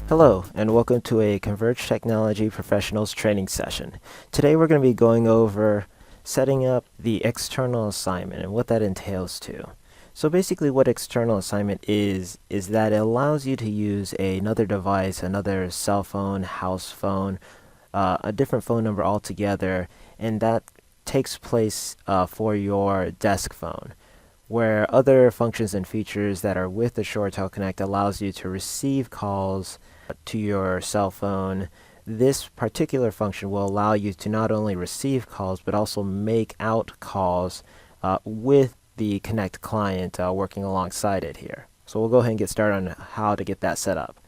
Hello, and welcome to a Converged Technology Professionals training session. Today we're going to be going over setting up the external assignment and what that entails too. So basically what external assignment is that it allows you to use another device, another cell phone, house phone, a different phone number altogether, and that takes place for your desk phone, where other functions and features that are with the Mitel Connect allows you to receive calls to your cell phone. This particular function will allow you to not only receive calls but also make out calls with the Connect client working alongside it here. So we'll go ahead and get started on how to get that set up.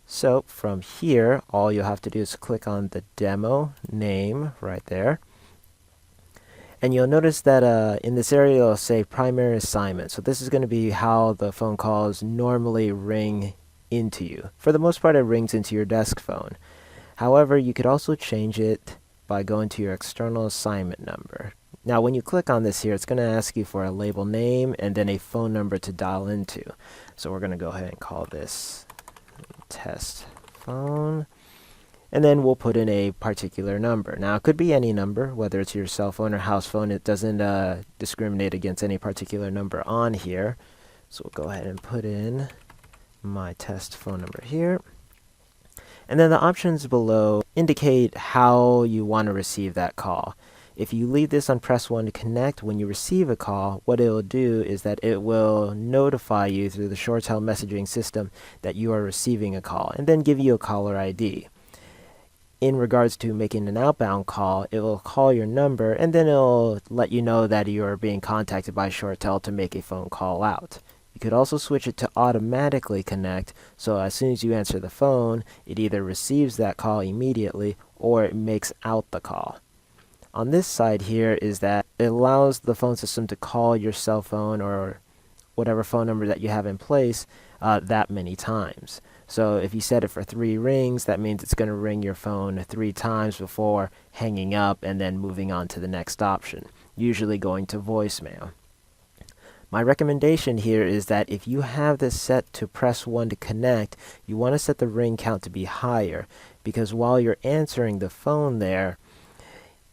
So from here, all you'll have to do is click on the demo name right there. And you'll notice that in this area it'll say primary assignment. So this is going to be how the phone calls normally ring into you. For the most part, it rings into your desk phone. However, you could also change it by going to your external assignment number. Now, when you click on this here, it's going to ask you for a label name and then a phone number to dial into. So we're going to go ahead and call this test phone. And then we'll put in a particular number. Now, it could be any number, whether it's your cell phone or house phone. It doesn't discriminate against any particular number on here. So we'll go ahead and put in my test phone number here. And then the options below indicate how you want to receive that call. If you leave this on press 1 to connect, when you receive a call, what it will do is that it will notify you through the Mitel messaging system that you are receiving a call, and then give you a caller ID. In regards to making an outbound call, it will call your number, and then it'll let you know that you are being contacted by Mitel to make a phone call out. You could also switch it to automatically connect, so as soon as you answer the phone, it either receives that call immediately or it makes out the call. On this side here is that it allows the phone system to call your cell phone or whatever phone number that you have in place that many times. So if you set it for 3 rings, that means it's going to ring your phone 3 times before hanging up and then moving on to the next option, usually going to voicemail. My recommendation here is that if you have this set to press 1 to connect, you want to set the ring count to be higher, because while you're answering the phone there,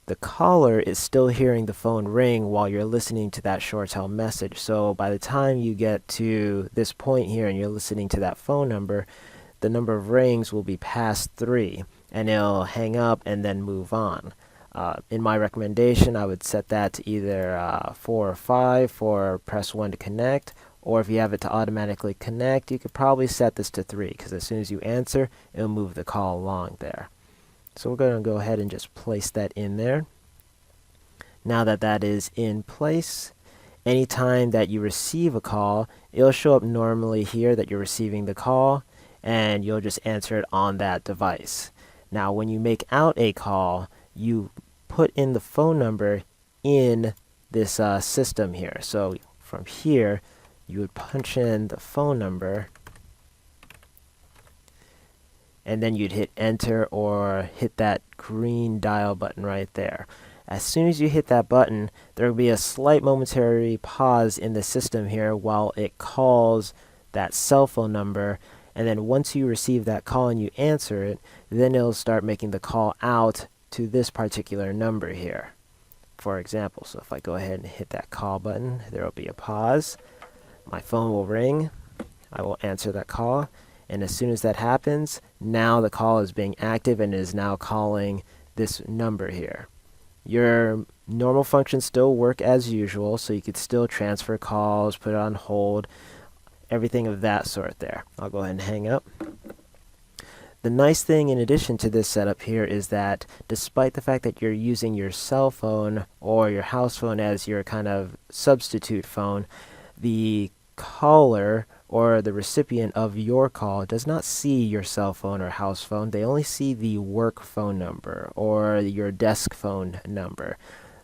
the caller is still hearing the phone ring while you're listening to that Mitel message. So by the time you get to this point here and you're listening to that phone number, the number of rings will be past 3, and it'll hang up and then move on. In my recommendation, I would set that to either 4 or 5 for press 1 to connect, or if you have it to automatically connect, you could probably set this to 3, because as soon as you answer, it'll move the call along there. So we're going to go ahead and just place that in there. Now that that is in place, anytime that you receive a call, it'll show up normally here that you're receiving the call, and you'll just answer it on that device. Now, when you make out a call, you put in the phone number in this system here. So from here, you would punch in the phone number, and then you'd hit enter or hit that green dial button right there. As soon as you hit that button, there will be a slight momentary pause in the system here while it calls that cell phone number, and then once you receive that call and you answer it, then it'll start making the call out to this particular number here, for example. So if I go ahead and hit that call button, there will be a pause. My phone will ring. I will answer that call. And as soon as that happens, now the call is being active and is now calling this number here. Your normal functions still work as usual, so you could still transfer calls, put it on hold, everything of that sort there. I'll go ahead and hang up. The nice thing in addition to this setup here is that despite the fact that you're using your cell phone or your house phone as your kind of substitute phone, the caller or the recipient of your call does not see your cell phone or house phone. They only see the work phone number or your desk phone number.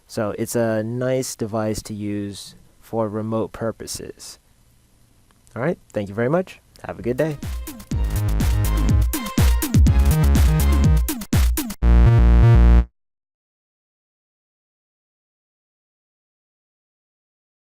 So it's a nice device to use for remote purposes. All right, thank you very much. Have a good day.